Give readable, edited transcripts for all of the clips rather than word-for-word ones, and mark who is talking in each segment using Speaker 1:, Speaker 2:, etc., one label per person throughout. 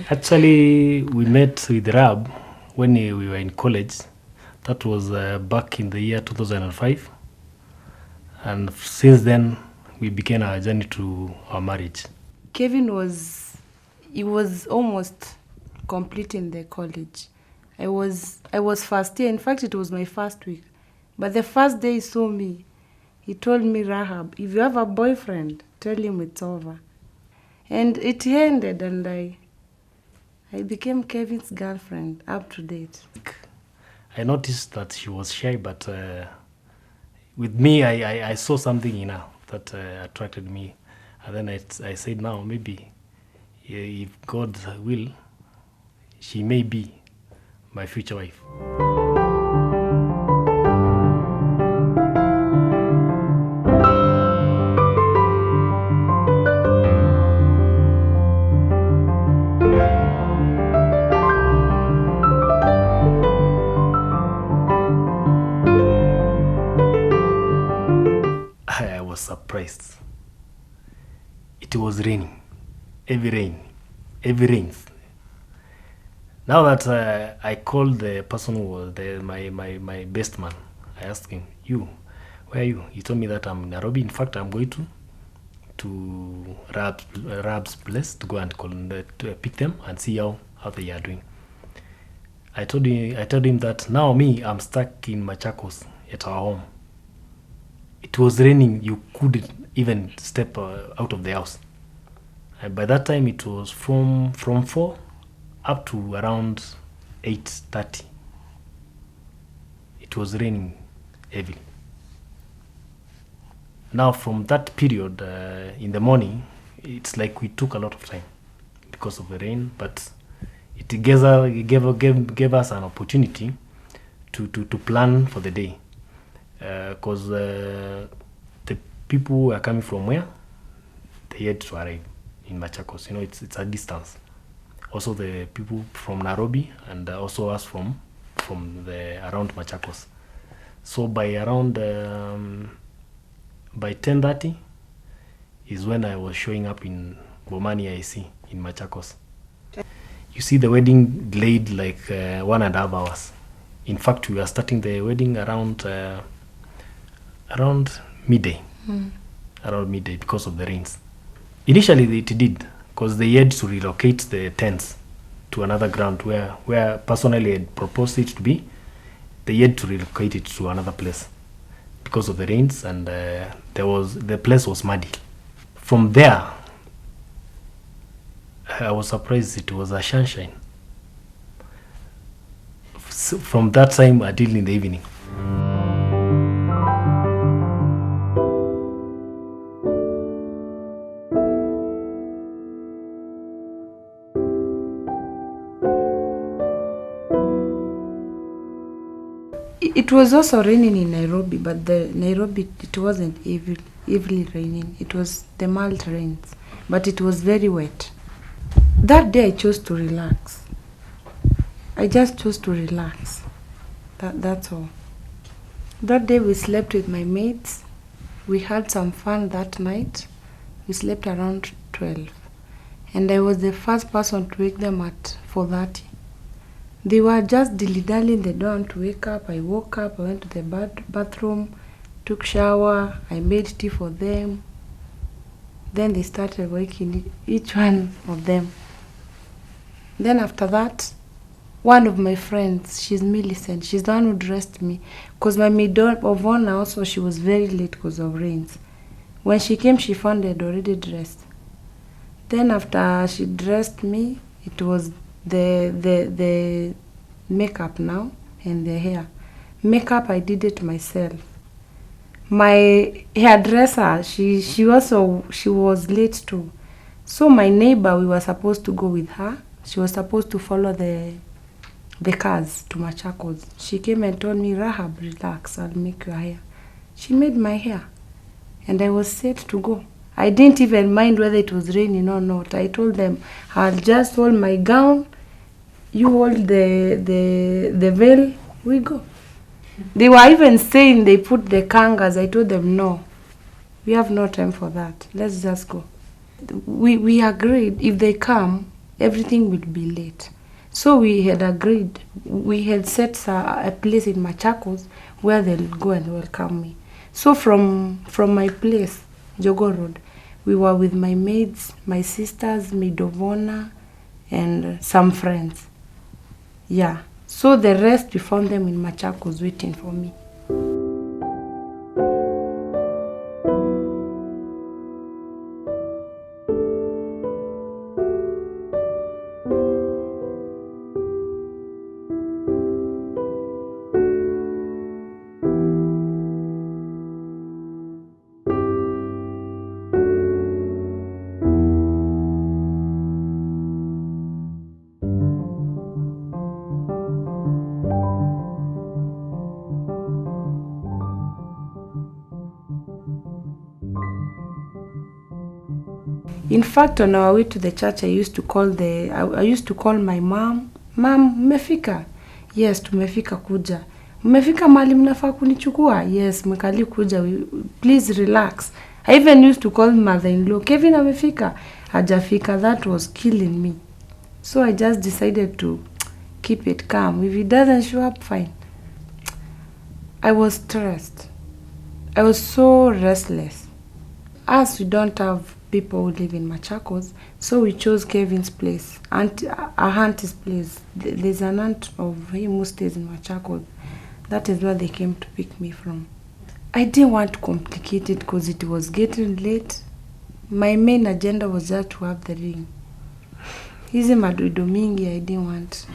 Speaker 1: Actually, we met with Rab when we were in college. That was back in the year 2005. And since then, we began our journey to our marriage.
Speaker 2: Kevin was almost completing the college. I was first year. In fact, it was my first week. But the first day he saw me, he told me, Rahab, if you have a boyfriend, tell him it's over. And it ended, and I became Kevin's girlfriend up to date.
Speaker 1: I noticed that she was shy, but with me, I saw something in her that attracted me. And then I said, now maybe if God will, she may be my future wife. I was surprised. It was raining, heavy rain. Now that I called the person who was my best man, I asked him, where are you? He told me that I'm in Nairobi. In fact, I'm going to Rab's place to go and to pick them and see how they are doing. I told him that now I'm stuck in Machakos at our home. It was raining. You couldn't even step out of the house. And by that time, it was from 4 up to around 8:30. It was raining heavily. Now, from that period in the morning, it's like we took a lot of time because of the rain, but it gave us an opportunity to plan for the day. Because the people who are coming from where they had to arrive in Machakos. It's a distance. Also the people from Nairobi and also us from the around Machakos. So by around by 10:30 is when I was showing up in Bomani IC in Machakos. You see, the wedding delayed like 1.5 hours. In fact, we were starting the wedding around midday. Around midday because of the rains. Initially it did, because they had to relocate the tents to another ground where personally I had proposed it to be. They had to relocate it to another place because of the rains, and the place was muddy. From there, I was surprised it was a sunshine. From that time until in the evening.
Speaker 2: It was also raining in Nairobi, but Nairobi, it wasn't heavily raining. It was the mild rains, but it was very wet. That day I chose to relax. I just chose to relax. That's all. That day we slept with my mates. We had some fun that night. We slept around 12. And I was the first person to wake them at 4:30. They were just dilly-dallying. They don't want to wake up. I woke up. I went to the bathroom, took shower. I made tea for them. Then they started waking each one of them. Then after that, one of my friends, she's Millicent. She's the one who dressed me. Because my maid of honor also, she was very late because of rains. When she came, she found it already dressed. Then after she dressed me, it was the makeup now and the hair. Makeup, I did it myself. My hairdresser, she was late too. So my neighbor, we were supposed to go with her. She was supposed to follow the cars to Machakos. She came and told me, Rahab, relax, I'll make your hair. She made my hair, and I was set to go. I didn't even mind whether it was raining or not. I told them, I'll just hold my gown, you hold the veil, we go. They were even saying they put the kangas. I told them, no, we have no time for that. Let's just go. We agreed if they come, everything will be late. So we had agreed, we had set a place in Machakos where they'll go and welcome me. So from my place, Jogo Road, we were with my maids, my sisters, maid of honor, and some friends. Yeah. So the rest, we found them in Machakos waiting for me. In fact, on our way to the church, I used to call my mom, "Mom, mmefika?" "Yes, tumefika, kuja." "Mmefika mahali mnafaa kunichukua?" "Yes, mkali kuja, please relax." I even used to call mother-in-law, "Kevin amefika?" "Hajafika." That was killing me. So I just decided to keep it calm. If he doesn't show up, fine. I was stressed. I was so restless. As we don't have people who live in Machakos, so we chose Kevin's place, our aunt's place. There's an aunt of him who stays in Machakos. That is where they came to pick me from. I didn't want to complicate it because it was getting late. My main agenda was just to have the ring. Hizi madoido mingi I didn't want.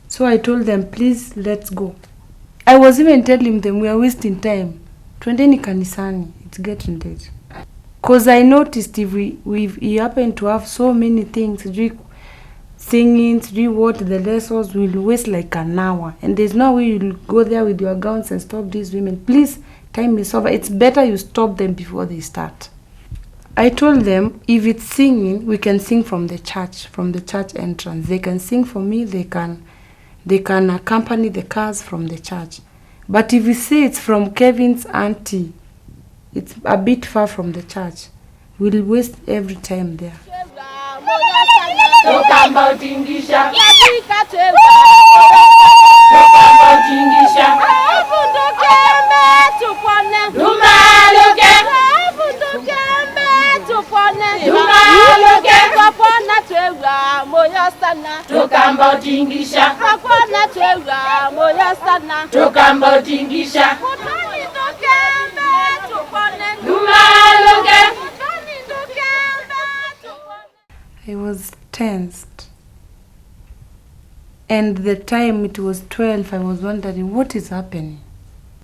Speaker 2: So I told them, please, let's go. I was even telling them we are wasting time. Twendeni kanisani, it's getting late. Because I noticed if we happen to have so many things, singing, what the lessons will waste like an hour. And there's no way you'll go there with your gowns and stop these women. Please, time is over. It's better you stop them before they start. I told them, if it's singing, we can sing from the church entrance. They can sing for me, they can accompany the cars from the church. But if we say it's from Kevin's auntie, it's a bit far from the church, we'll waste every time there. I was tensed. And the time it was 12, I was wondering what is happening.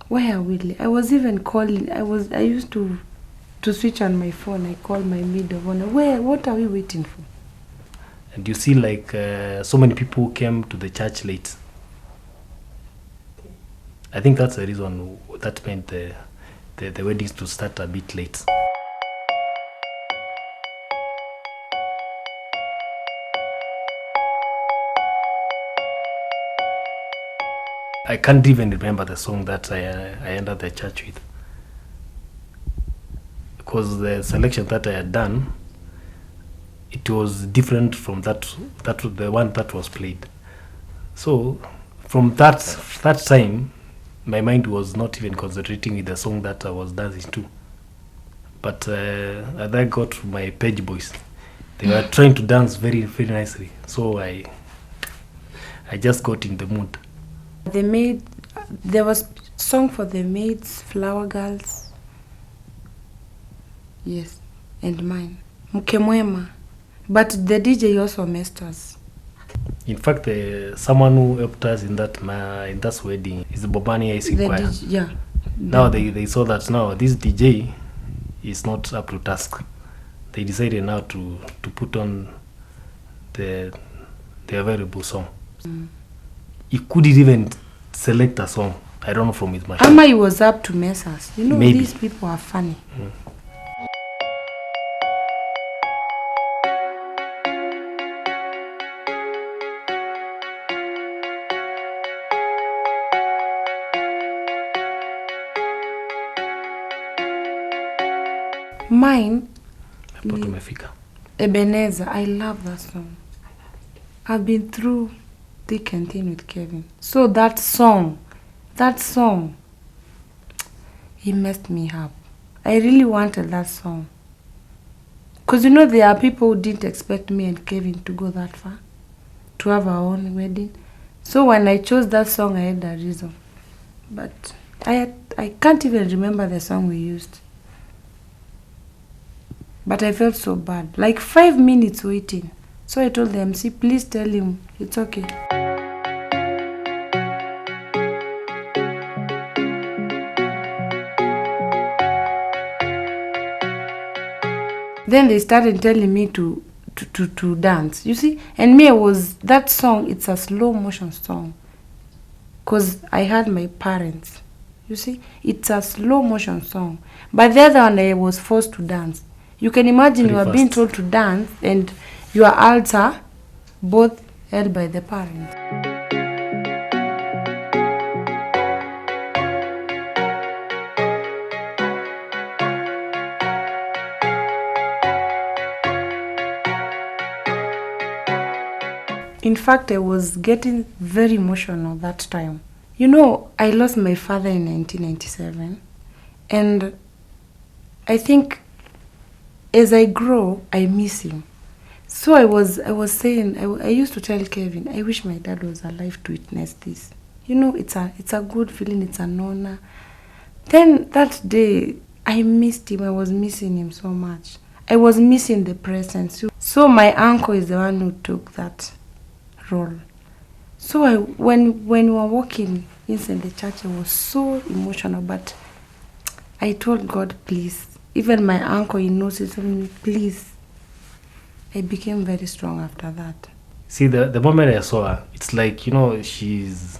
Speaker 2: Where are we? I was even calling. I used to switch on my phone. I called my maid of honor. What are we waiting for?
Speaker 1: And you see, like so many people came to the church late. I think that's the reason that meant the weddings to start a bit late. I can't even remember the song that I entered the church with, because the selection that I had done, it was different from the one that was played. So from that time, my mind was not even concentrating with the song that I was dancing to. But as I got to my page boys, they were trying to dance very, very nicely. So I just got in the mood.
Speaker 2: There was song for the maids, flower girls. Yes, and mine. Mkemwema. But the DJ also messed us. In
Speaker 1: fact, someone who helped us in that wedding is the Bobani IC Choir.
Speaker 2: Yeah.
Speaker 1: Now they saw that now this DJ is not up to task. They decided now to put on the available song. He couldn't even select a song. I don't know from his mind.
Speaker 2: Ama he was up to mess us. You know,
Speaker 1: maybe.
Speaker 2: These people are funny. Mine, Ebenezer. I love that song. I've been through thick and thin with Kevin. So that song, he messed me up. I really wanted that song. Because you know, there are people who didn't expect me and Kevin to go that far, to have our own wedding. So when I chose that song, I had a reason. But I can't even remember the song we used. But I felt so bad. Like 5 minutes waiting. So I told the MC, please tell him it's okay. Then they started telling me to dance, you see. And me, that song, it's a slow motion song. Because I had my parents, you see. It's a slow motion song. But the other one, I was forced to dance. You can imagine
Speaker 1: Very
Speaker 2: you are
Speaker 1: fast.
Speaker 2: being told to dance and your adults are both held by the parents. In fact, I was getting very emotional that time. You know, I lost my father in 1997, and I think as I grow, I miss him. So I was saying, I used to tell Kevin, I wish my dad was alive to witness this. You know, it's a good feeling, it's an honor. Then that day, I missed him. I was missing him so much. I was missing the presence. So my uncle is the one who took that role. So when we were walking inside the church, I was so emotional. But I told God, please. Even my uncle, he knows it, told me, please. I became very strong after that.
Speaker 1: See, the moment I saw her, it's like, you know, she's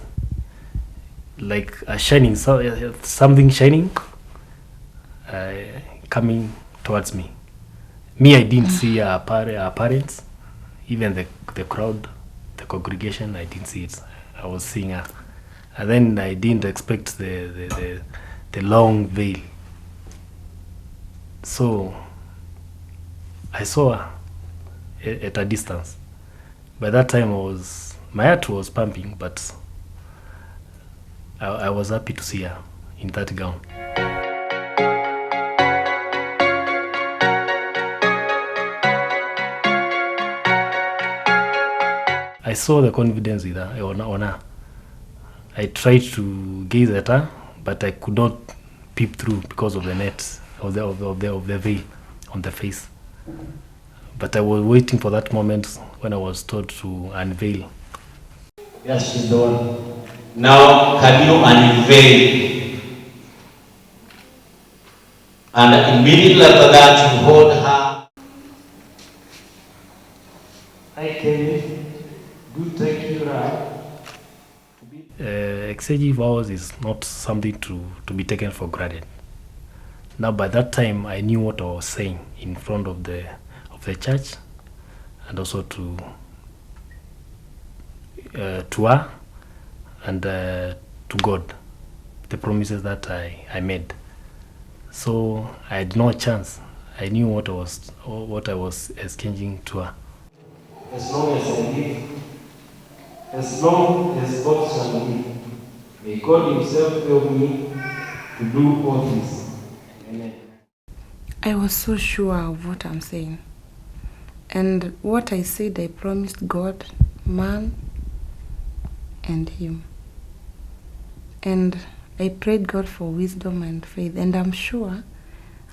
Speaker 1: like a shining, something shining coming towards me. Me, I didn't see her parents, even the crowd, the congregation, I didn't see it. I was seeing her. And then I didn't expect the long veil. So I saw her at a distance. By that time, my heart was pumping, but I was happy to see her in that gown. I saw the confidence with her, on her. I tried to gaze at her, but I could not peep through because of the net of the veil on the face. But I was waiting for that moment when I was told to unveil.
Speaker 3: Yes, she's the one. Now, can you unveil? And immediately after that, you hold her.
Speaker 1: Hi, Kevin. Good to take you around. Executive vows is not something to be taken for granted. Now, by that time, I knew what I was saying in front of the church, and also to her and to God, the promises that I made. So I had no chance. I knew what I was exchanging to her.
Speaker 4: As long as I live, as long as God shall live, may God Himself help me to do all this. Amen.
Speaker 2: I was so sure of what I'm saying. And what I said, I promised God, man, and him. And I prayed God for wisdom and faith, and I'm sure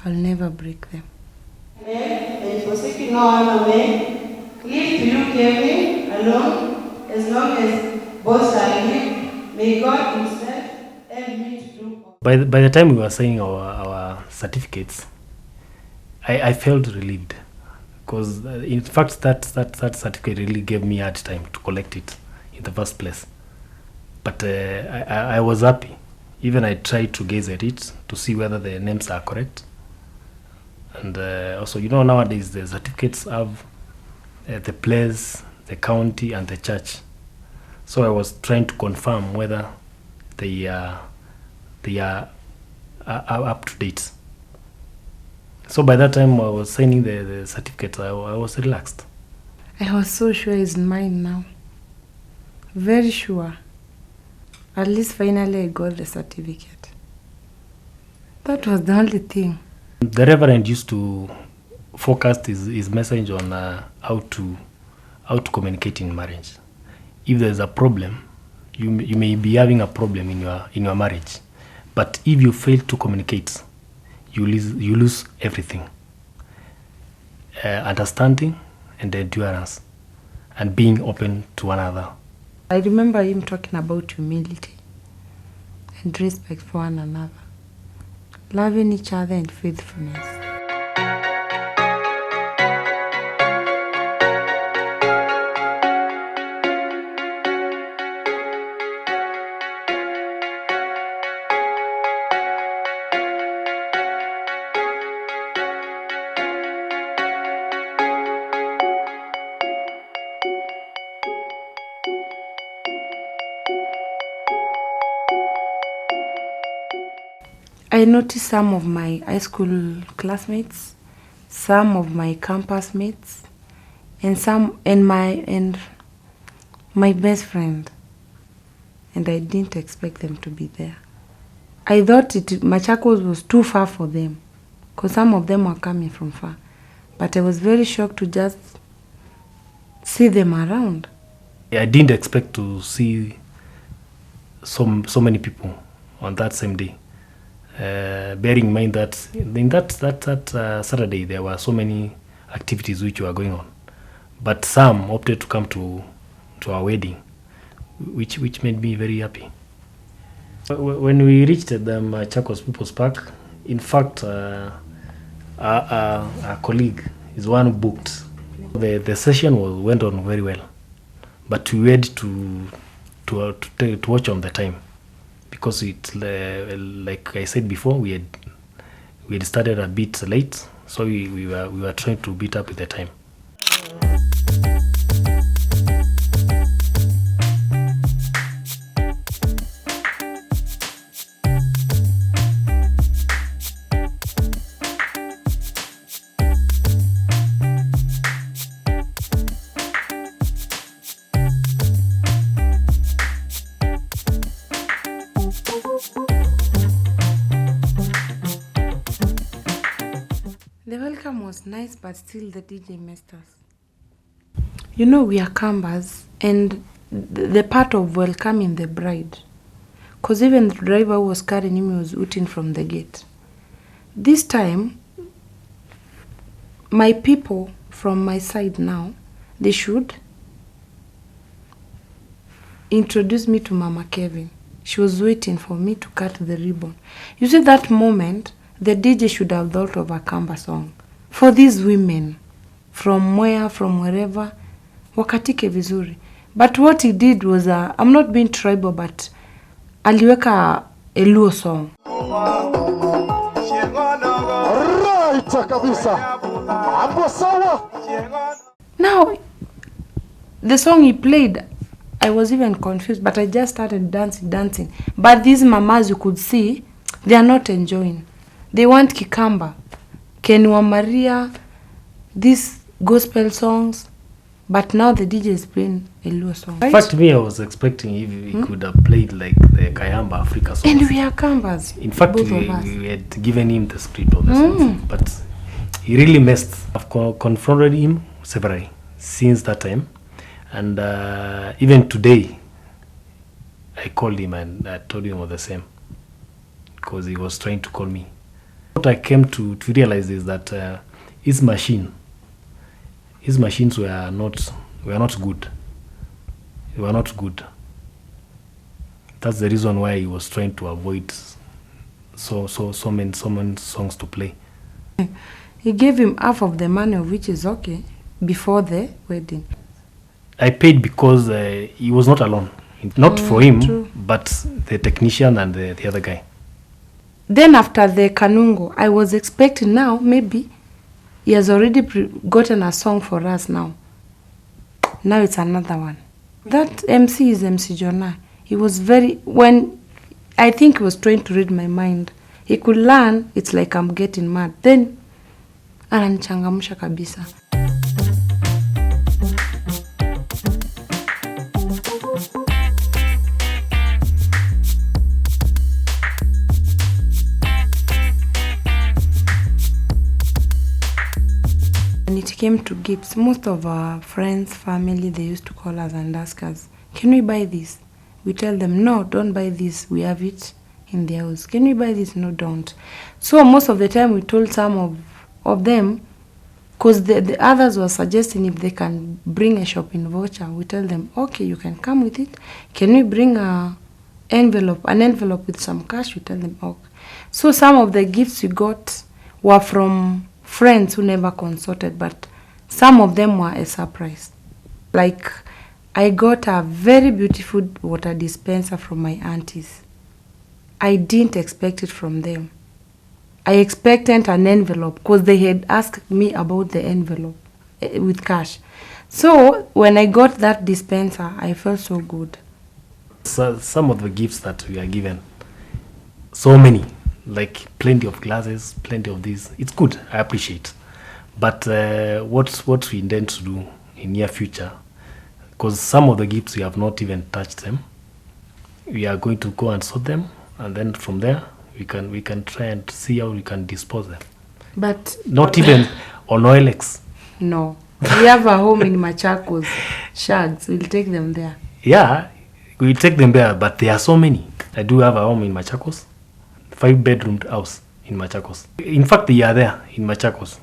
Speaker 2: I'll never break them.
Speaker 5: Amen. And forsaking no one, amen. Leave to you, Kevin, alone, as long as both are live. May God Himself help me to do all.
Speaker 1: By the time we were signing our certificates, I felt relieved, because in fact that certificate really gave me hard time to collect it in the first place. But I was happy. Even I tried to gaze at it to see whether the names are correct. And also, you know, nowadays the certificates have the place, the county, and the church. So I was trying to confirm whether they are up to date. So by that time I was signing the certificate, I was relaxed.
Speaker 2: I was so sure it's mine now. Very sure. At least finally I got the certificate. That was the only thing.
Speaker 1: The Reverend used to focus his message on how to communicate in marriage. If there's a problem, you may be having a problem in your marriage, but if you fail to communicate, you lose everything. Understanding and endurance, and being open to one another.
Speaker 2: I remember him talking about humility and respect for one another, loving each other and faithfulness. I noticed some of my high school classmates, some of my campus mates, and my best friend, and I didn't expect them to be there. I thought Machakos was too far for them, because some of them were coming from far, but I was very shocked to just see them around.
Speaker 1: I didn't expect to see so many people on that same day. Bearing in mind that in that Saturday there were so many activities which were going on, but some opted to come to our wedding, which made me very happy. When we reached the Machakos People's Park, in fact, our colleague is one who booked. The session went on very well, but we had to watch on the time. Because it, like I said before, we had started a bit late, so we were trying to beat up with the time.
Speaker 2: The welcome was nice, but still the DJ messed us. You know, we are Kambas, and the part of welcoming the bride, because even the driver who was carrying him was hooting from the gate. This time, my people from my side now, they should introduce me to Mama Kevin. She was waiting for me to cut the ribbon. You see, that moment, the DJ should have thought of a Kamba song for these women from wherever, wakatike vizuri. But what he did was, I'm not being tribal, but aliweka a Luo song. Now, the song he played, I was even confused, but I just started dancing. But these mamas, you could see, they are not enjoying. They want Kikamba, Kenwa Maria, these gospel songs, but now the DJ is playing a Luo song.
Speaker 1: In fact, me, I was expecting if he could have played like the Kayamba Africa songs.
Speaker 2: And we are Kambas.
Speaker 1: In fact, we had given him the script of the songs, but he really messed. I've confronted him severally since that time, and even today, I called him and I told him all the same, because he was trying to call me. What I came to realize is that his machines were not good. They were not good. That's the reason why he was trying to avoid so many songs to play.
Speaker 2: He gave him half of the money, which is okay, before the wedding.
Speaker 1: I paid because he was not alone. Not for him,
Speaker 2: true.
Speaker 1: But the technician and the other guy.
Speaker 2: Then after the Kanungo, I was expecting now, maybe he has already gotten a song for us now. Now it's another one. That MC is MC Jonah. He was I think he was trying to read my mind. He could learn, it's like I'm getting mad. Then, ananichangamsha kabisa. it came to gifts, most of our friends, family, they used to call us and ask us, can we buy this? We tell them, no, don't buy this. We have it in the house. Can we buy this? No, don't. So most of the time we told some of them, because the others were suggesting if they can bring a shopping voucher, we tell them, okay, you can come with it. Can we bring an envelope with some cash? We tell them, okay. So some of the gifts we got were from friends who never consulted, but some of them were a surprise. Like, I got a very beautiful water dispenser from my aunties. I didn't expect it from them. I expected an envelope because they had asked me about the envelope with cash. So when I got that dispenser, I felt so good.
Speaker 1: So, some of the gifts that we are given, so many, like plenty of glasses, plenty of these. It's good, I appreciate. But what we intend to do in near future, because some of the gifts we have not even touched them, we are going to go and sort them, and then from there we can try and see how we can dispose them.
Speaker 2: But
Speaker 1: Not even on OLX.
Speaker 2: no, we have a home in Machakos. Shags, we'll take them there.
Speaker 1: Yeah, we take them there, but there are so many. I do have a home in Machakos, 5-bedroom house in Machakos. In fact, they are there in Machakos.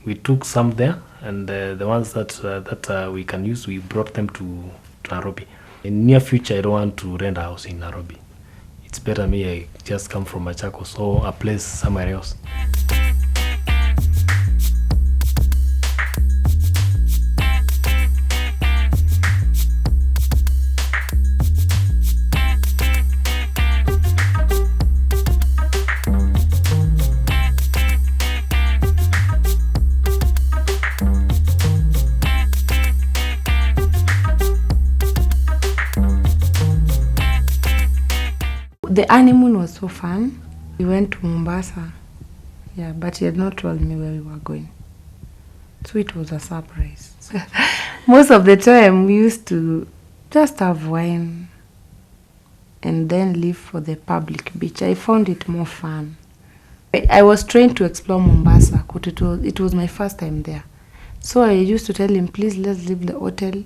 Speaker 1: We took some there, and the ones that we can use, we brought them to Nairobi. In near future, I don't want to rent a house in Nairobi. It's better me I just come from Machakos or a place somewhere else.
Speaker 2: The honeymoon was so fun. We went to Mombasa. Yeah, but he had not told me where we were going. So it was a surprise. Most of the time we used to just have wine and then leave for the public beach. I found it more fun. I was trained to explore Mombasa because it was my first time there. So I used to tell him, please, let's leave the hotel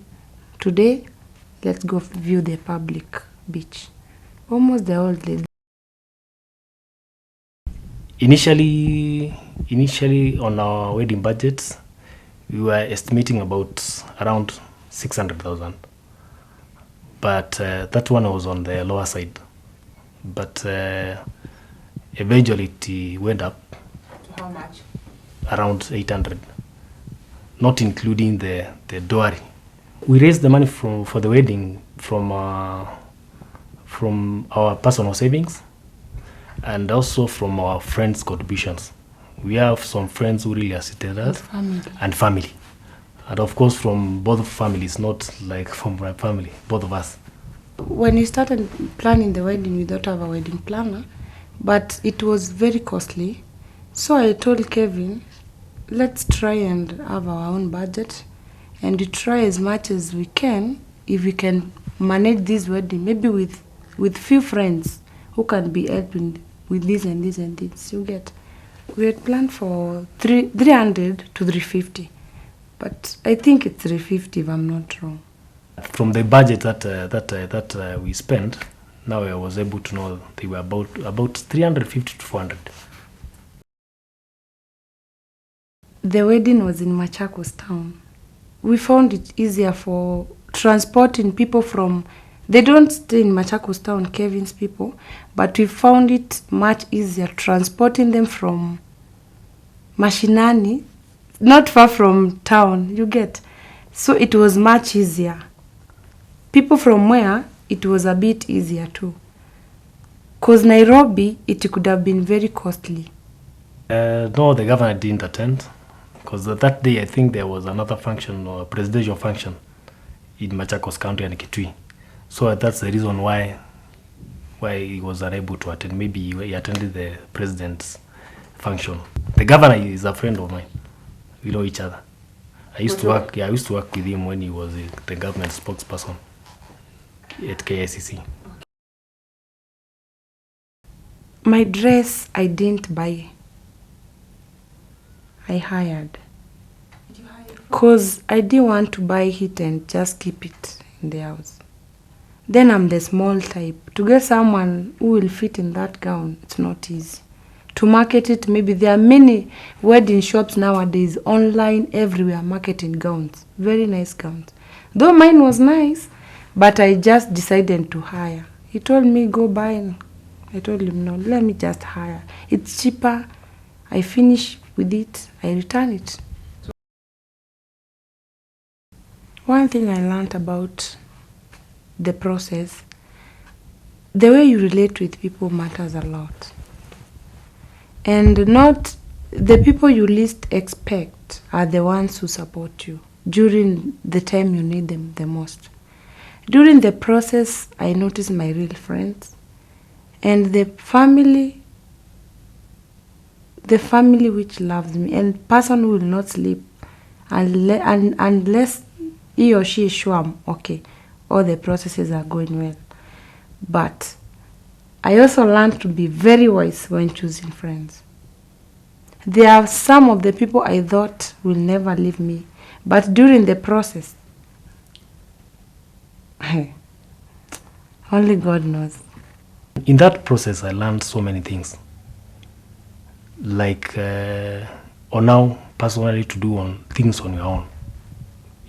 Speaker 2: today. Let's go view the public beach. Almost the whole day.
Speaker 1: Initially on our wedding budgets, we were estimating about around 600,000. But that one was on the lower side. But eventually it went up.
Speaker 2: How much?
Speaker 1: Around 800, not including the dowry. We raised the money for the wedding from our personal savings and also from our friends' contributions. We have some friends who really assisted us and family. And of course from both families, not like from my family, both of us.
Speaker 2: When we started planning the wedding, we don't have a wedding planner, but it was very costly. So I told Kevin, let's try and have our own budget and we try as much as we can if we can manage this wedding, maybe with few friends who can be helping with this and this and this. You get. We had planned for 300 to 350, but I think it's 350 if I'm not wrong.
Speaker 1: From the budget that we spent, now I was able to know they were about 350 to 400.
Speaker 2: The wedding was in Machakos town. We found it easier for transporting people from. They don't stay in Machakos town, Kevin's people, but we found it much easier transporting them from Mashinani, not far from town, you get. So it was much easier. People from where, it was a bit easier too. Because Nairobi, it could have been very costly.
Speaker 1: No, the governor didn't attend, because that day I think there was another function or presidential function in Machakos County and Kitui. So that's the reason why he was unable to attend. Maybe he attended the president's function. The governor is a friend of mine. We know each other. I used to work with him when he was the government spokesperson at KICC.
Speaker 2: My dress, I didn't buy. I hired.
Speaker 6: Did you hire?
Speaker 2: Because I didn't want to buy it and just keep it in the house. Then I'm the small type. To get someone who will fit in that gown, it's not easy. To market it, maybe there are many wedding shops nowadays, online, everywhere, marketing gowns. Very nice gowns. Though mine was nice, but I just decided to hire. He told me, go buy. I told him, no, let me just hire. It's cheaper. I finish with it. I return it. One thing I learned about the process, the way you relate with people matters a lot. And not the people you least expect are the ones who support you during the time you need them the most. During the process, I noticed my real friends and the family which loves me, and person who will not sleep unless he or she is sure I'm okay, all the processes are going well. But I also learned to be very wise when choosing friends. There are some of the people I thought will never leave me, but during the process, only God knows.
Speaker 1: In that process, I learned so many things. Like, or now, personally, to do things on your own.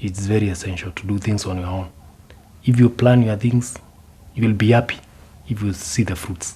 Speaker 1: It's very essential to do things on your own. If you plan your things, you will be happy if you see the fruits.